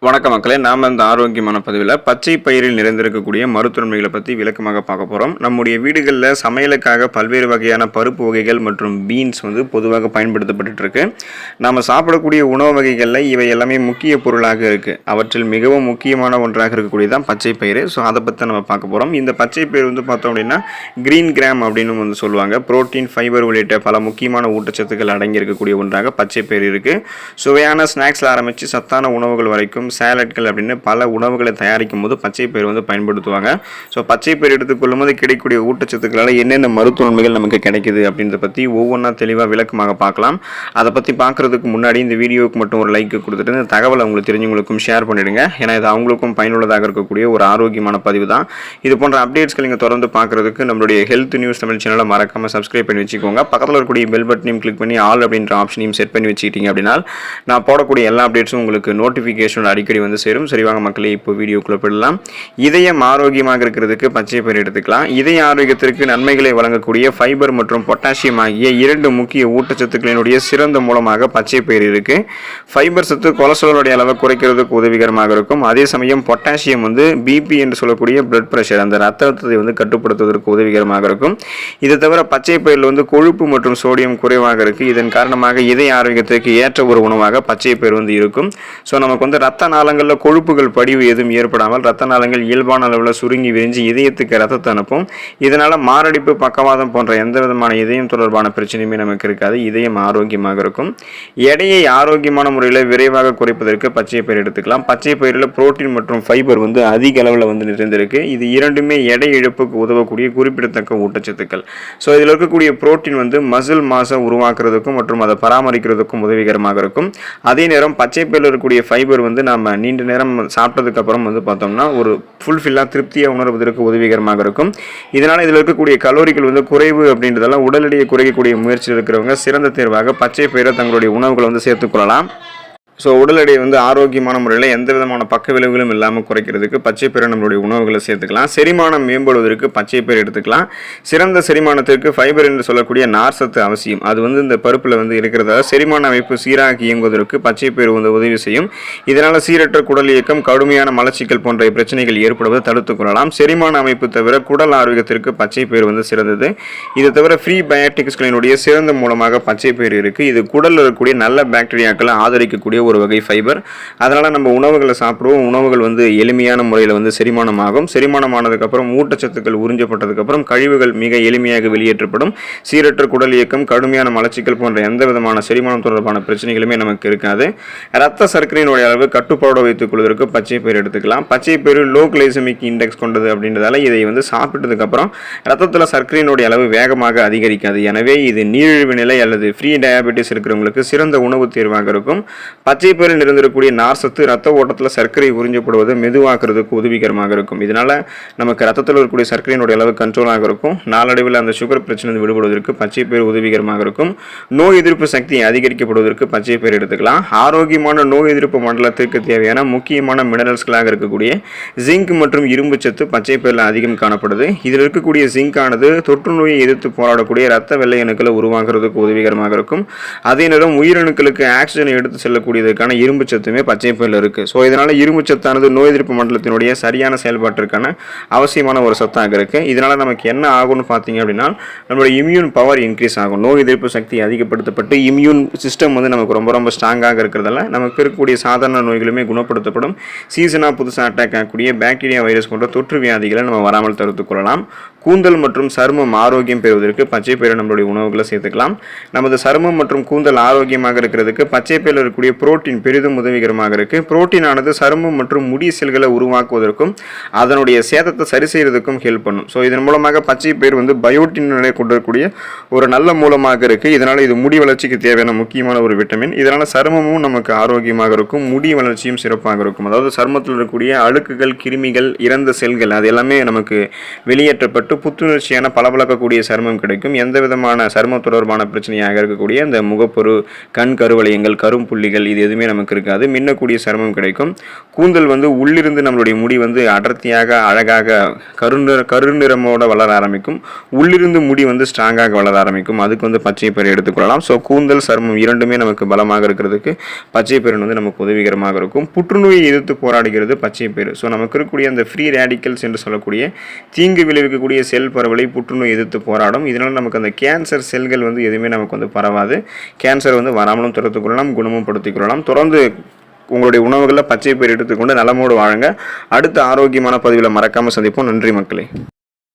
வணக்கம் மக்களே, நாம் இந்த ஆரோக்கியமான பதிவில் பச்சை பயிரில் நிறைந்திருக்கக்கூடிய மருத்துவமைகளை பற்றி விளக்கமாக பார்க்க போகிறோம். நம்முடைய வீடுகளில் சமையலுக்காக பல்வேறு வகையான பருப்பு வகைகள் மற்றும் பீன்ஸ் பொதுவாக பயன்படுத்தப்பட்டு இருக்கு. நாம் சாப்பிடக்கூடிய உணவு வகைகளில் இவை எல்லாமே முக்கிய பொருளாக இருக்குது. அவற்றில் மிகவும் முக்கியமான ஒன்றாக இருக்கக்கூடியதான் பச்சை பயிறு. ஸோ அதை பற்றி நம்ம பார்க்க போகிறோம். இந்த பச்சை பயிர் பார்த்தோம் அப்படின்னா கிரீன் கிராம் அப்படின்னு சொல்லுவாங்க. புரோட்டீன், ஃபைபர் உள்ளிட்ட பல முக்கியமான ஊட்டச்சத்துக்கள் அடங்கி இருக்கக்கூடிய ஒன்றாக பச்சை பயிர் இருக்குது. சுவையான ஸ்நாக்ஸில் ஆரம்பித்து சத்தான உணவுகள் வரைக்கும் சாலட்கள் அப்படின்னு பல உணவுகளை தயாரிக்கும் போது பச்சை பயிர் பயன்படுத்துவாங்க. ஸோ பச்சை பயிர் எடுத்துக்கொள்ளும் போது கிடைக்கக்கூடிய ஊட்டச்சத்துக்களால் என்னென்ன மருத்துவ நன்மைகள் நமக்கு கிடைக்குது அப்படின்றத பற்றி ஒவ்வொன்றா தெளிவாக விளக்கமாக பார்க்கலாம். அதை பற்றி பார்க்குறதுக்கு முன்னாடி இந்த வீடியோவுக்கு மட்டும் ஒரு லைக் கொடுத்துட்டு இந்த தகவலை உங்களுக்கு தெரிஞ்சவங்களுக்கும் ஷேர் பண்ணிவிடுங்க. ஏன்னா இது அவங்களுக்கும் பயனுள்ளதாக இருக்கக்கூடிய ஒரு ஆரோக்கியமான பதிவு தான். இது போன்ற அப்டேட்ஸ்கள் நீங்கள் தொடர்ந்து பார்க்குறதுக்கு நம்மளுடைய ஹெல்த் நியூஸ் தமிழ் சேனலை மறக்காமல் சப்ஸ்கிரைப் பண்ணி வச்சுக்கோங்க. பக்கத்தில் இருக்கக்கூடிய பெல் பட்டனையும் கிளிக் பண்ணி ஆல் அப்படின்ற ஆப்ஷனையும் செட் பண்ணி வச்சுக்கிட்டீங்க அப்படின்னா நான் போடக்கூடிய எல்லா அப்டேட்ஸும் உங்களுக்கு நோட்டிஃபிகேஷன் அடிக்கடி சேரும். சரிவாங்க மக்களே, இப்போ வீடியோக்குள்ள போயிடலாம். இதயம் ஆரோக்கியமாக இருக்கிறதுக்கு பச்சை பயிர் எடுத்துக்கலாம். இதய ஆரோக்கியத்திற்கு நன்மைகளை வழங்கக்கூடிய ஃபைபர் மற்றும் பொட்டாசியம் ஆகிய இரண்டு முக்கிய ஊட்டச்சத்துக்களினுடைய சிறந்த மூலமாக பச்சை பயிர் இருக்கு. ஃபைபர் சத்து கொலஸ்ட்ராலுடைய அளவை குறைக்கிறதுக்கு உதவிகரமாக இருக்கும். அதே சமயம் பொட்டாசியம் பிபி என்று சொல்லக்கூடிய பிளட் பிரஷர், அந்த ரத்த அழுத்தத்தை கட்டுப்படுத்துவதற்கு உதவிகரமாக இருக்கும். இதை தவிர பச்சை பயிரில் கொழுப்பு மற்றும் சோடியம் குறைவாக இருக்கு. இதன் காரணமாக இதய ஆரோக்கியத்திற்கு ஏற்ற ஒரு உணவாக பச்சை பயிர் இருக்கும். ஸோ நமக்கு ரத்த நாளங்களில் கொழுப்புகள் படிவு எதுவும் ஏற்படாமல் ரத்த நாளங்கள் இயல்பான அளவில் சுருங்கி விரிஞ்சு இதயத்துக்கு ரத்தத்தை அனுப்பும். இதனால மாரடைப்பு, பக்கவாதம் போன்ற எந்த விதமான இதயம் தொடர்பான பிரச்சனையுமே நமக்கு இருக்காது. இதயம் ஆரோக்கியமாக இருக்கும். எடையை ஆரோக்கியமான முறையில் விரைவாக குறைப்பதற்கு பச்சை பயிர் எடுத்துக்கலாம். பச்சை பயிரில் புரோட்டீன் மற்றும் ஃபைபர் அதிக அளவில் நிறைந்திருக்கு. இது இரண்டுமே எடை இழப்புக்கு உதவக்கூடிய குறிப்பிடத்தக்க ஊட்டச்சத்துக்கள். ஸோ இதில் இருக்கக்கூடிய புரோட்டீன் மசில் மாசை உருவாக்குறதுக்கும் மற்றும் அதை பராமரிக்கிறதுக்கும் உதவிகரமாக இருக்கும். அதே நேரம் பச்சை பயிரில் இருக்கக்கூடிய ஃபைபர் நம்ம நீண்ட நேரம் சாப்பிட்டதுக்கு அப்புறம் பார்த்தோம்னா ஒரு ஃபுல்ஃபில்லாக திருப்தியாக உணர்வதற்கு உதவிகரமாக இருக்கும். இதனால் இதில் இருக்கக்கூடிய கலோரிகள் குறைவு அப்படின்றதெல்லாம் உடல் எடையை குறைக்கக்கூடிய முயற்சியில் இருக்கிறவங்க சிறந்த தேர்வாக பச்சை பயிரை தங்களுடைய உணவுகளை சேர்த்துக்கொள்ளலாம். ஸோ உடல் எடையை ஆரோக்கியமான முறையில் எந்த விதமான பக்க விளைவுகளும் இல்லாமல் குறைக்கிறதுக்கு பச்சை பயிரை நம்மளுடைய உணவுகளை சேர்த்துக்கலாம். செரிமானம் மேம்படுவதற்கு பச்சை பயிர் எடுத்துக்கலாம். சிறந்த செரிமானத்திற்கு ஃபைபர் என்று சொல்லக்கூடிய நார் சத்து அவசியம். அது இந்த பருப்பில் இருக்கிறதால செரிமான அமைப்பு சீராக இயங்குவதற்கு பச்சை பயிர் உதவி செய்யும். இதனால் சீரற்ற குடல் இயக்கம், கடுமையான மலச்சிக்கல் போன்ற பிரச்சனைகள் ஏற்படுவதை தடுத்துக் கொள்ளலாம். செரிமான அமைப்பு தவிர குடல் ஆரோக்கியத்திற்கு பச்சை பயிர் சிறந்தது. இது தவிர ஃப்ரீ பயோட்டிக்ஸ்களினுடைய சிறந்த மூலமாக பச்சை பயிர் இருக்குது. இது குடலில் இருக்கக்கூடிய நல்ல பாக்டீரியாக்களை ஆதரிக்கக்கூடிய ஒரு வகை ஃபைபர். அதனால நம்ம உணவுகளை சாப்பிடுவோம். உணவுகள் எளிமையான முறையில் செரிமானம் ஆகும். செரிமானம் ஆனதுக்கு அப்புறம் ஊட்டச்சத்துக்கள் உறிஞ்சப்பட்டதுக்கு அப்புறம் கழிவுகள் மிக எளிமையாக வெளியேற்றப்படும். சீரற்ற குடல் இயக்கம், கடுமையான மலச்சிக்கல் போன்ற எந்த விதமான செரிமானம் தொடர்பான பிரச்சனைகளுமே நமக்கு இருக்காது. ரத்த சர்க்கரையினுடைய அளவு கட்டுப்பாடு வைத்துக் கொள்வதற்கு பச்சை பயிர் எடுத்துக்கலாம். பச்சை பயிர் லோ கிளைசமிக் இண்டெக்ஸ் கொண்டது அப்படின்றதால இதை சாப்பிட்டதுக்கு அப்புறம் ரத்தத்தில் சர்க்கரையினுடைய அளவு வேகமாக அதிகரிக்காது. எனவே இது நீரிழிவு நிலை அல்லது ஃப்ரீ டயாபெட்டிஸ் இருக்கிறவங்களுக்கு சிறந்த உணவு தேர்வாக இருக்கும். பச்சை பயிரில் நிறைந்திருக்கக்கூடிய நார் சத்து ரத்த ஓட்டத்தில் சர்க்கரை உறிஞ்சப்படுவதை மெதுவாக்குறதுக்கு உதவிகரமாக இருக்கும். இதனால நமக்கு ரத்தத்தில் இருக்கக்கூடிய சர்க்கரையினுடைய அளவு கண்ட்ரோலாக இருக்கும். நாளடைவில் அந்த சுகர் பிரச்சனை விடுபடுவதற்கு பச்சை பயிர் உதவிகரமாக இருக்கும். நோய் எதிர்ப்பு சக்தி அதிகரிக்கப்படுவதற்கு பச்சை பயிர் எடுத்துக்கலாம். ஆரோக்கியமான நோய் எதிர்ப்பு மண்டலத்திற்கு தேவையான முக்கியமான மினரல்ஸ்களாக இருக்கக்கூடிய ஜிங்க் மற்றும் இரும்பு சத்து பச்சை பயிரில் அதிகம் காணப்படுது. இதில் இருக்கக்கூடிய ஜிங்க் ஆனது தொற்று நோயை எதிர்த்து போராடக்கூடிய ரத்த வெள்ளை அணுக்களை உருவாக்குறதுக்கு உதவிகரமாக இருக்கும். அதே நேரம் உயிரணுக்களுக்கு ஆக்சிஜனை எடுத்து செல்லக்கூடிய இரும்பு சத்துமே பச்சை பயிரில் இருக்கு. ஸோ இதனால இரும்பு சத்தானது நோய் எதிர்ப்பு மண்டலத்தினுடைய சரியான செயல்பாட்டிற்கான அவசியமான ஒரு சத்தாக இருக்கு. இதனால நமக்கு என்ன ஆகும்னு பார்த்தீங்க அப்படின்னா நம்மளுடைய இம்யூன் பவர் இன்க்ரீஸ் ஆகும். நோய் எதிர்ப்பு சக்தி அதிகப்படுத்தப்பட்டு இம்யூன் சிஸ்டம் நமக்கு ரொம்ப ரொம்ப ஸ்ட்ராங்காக இருக்கிறதால நமக்கு இருக்கக்கூடிய சாதாரண நோய்களுமே குணப்படுத்தப்படும். சீசனாக புதுசாக அட்டாக் ஆகக்கூடிய பாக்டீரியா, வைரஸ் போன்ற தொற்று வியாதிகளை நம்ம வராமல் தடுத்துக் கொள்ளலாம். கூந்தல் மற்றும் சருமம் ஆரோக்கியம் பெறுவதற்கு பச்சை பயிரை நம்மளுடைய உணவுகளை சேர்த்துக்கலாம். நமது சருமம் மற்றும் கூந்தல் ஆரோக்கியமாக இருக்கிறதுக்கு பச்சை பயிரில் இருக்கக்கூடிய புரோட்டீன் பெரிதும் உதவிகரமாக இருக்கு. புரோட்டீன் ஆனது சருமம் மற்றும் முடி செல்களை உருவாக்குவதற்கும் அதனுடைய சேதத்தை சரி செய்யறதுக்கும் ஹெல்ப் பண்ணும். ஸோ இதன் மூலமாக பச்சை பயிர் பயோட்டின் கொண்டிருக்கக்கூடிய ஒரு நல்ல மூலமாக இருக்கு. இதனால இது முடி வளர்ச்சிக்கு தேவையான முக்கியமான ஒரு விட்டமின். இதனால சருமமும் நமக்கு ஆரோக்கியமாக இருக்கும். முடி வளர்ச்சியும் சிறப்பாக இருக்கும். அதாவது சருமத்தில் இருக்கக்கூடிய அழுக்குகள், கிருமிகள், இறந்த செல்கள் அது எல்லாமே நமக்கு வெளியேற்றப்பட்டு புத்துணர்ச்சியான பளபளக்கக்கூடிய சருமம் கிடைக்கும். எந்த விதமான சரும தொடர்பான பிரச்சனையாக இருக்கக்கூடிய இந்த முகப்பொரு, கண் கருவளையங்கள், கரும்புள்ளிகள் இது எதுவுமே நமக்கு இருக்காது. மின்னக்கூடிய சருமம் கிடைக்கும். கூந்தல் வந்து உள்ளிருந்து நம்மளுடைய முடி வந்து அடர்த்தியாக அழகாக கருநிறமோட வளர ஆரம்பிக்கும். உள்ளிருந்து முடி வந்து ஸ்ட்ராங்காக வளர ஆரம்பிக்கும். அதுக்கு வந்து பச்சை பயிறு எடுத்துக்கொள்ளலாம். ஸோ கூந்தல் சருமம் இரண்டுமே நமக்கு பலமாக இருக்கிறதுக்கு பச்சை பயிறு வந்து நமக்கு உதவிகரமாக இருக்கும். புற்றுநோயை எதிர்த்து போராடுகிறது பச்சை பயிறு. ஸோ நமக்கு இருக்கக்கூடிய அந்த ஃப்ரீ ரேடிக்கல்ஸ் என்று சொல்லக்கூடிய தீங்கு விளைவிக்கக்கூடிய செல் பரவலை புற்றுநோய் எதிர்த்து போராடும். இதனால் நமக்கு அந்த கேன்சர் செல்கள் வந்து எதுவுமே நமக்கு வந்து பரவாது. கேன்சர் வந்து வராமலும் தடுத்துக் கொள்ளலாம், குணமும் படுத்திக் கொள்ளலாம். தொடர்ந்து உங்களுடைய உணவுகளில் பச்சை பயிர் எடுத்துக்கொண்டு நலமோடு வாழுங்க. அடுத்த ஆரோக்கியமான பதிவில் மறக்காமல் சந்திப்போம். நன்றி மக்களே.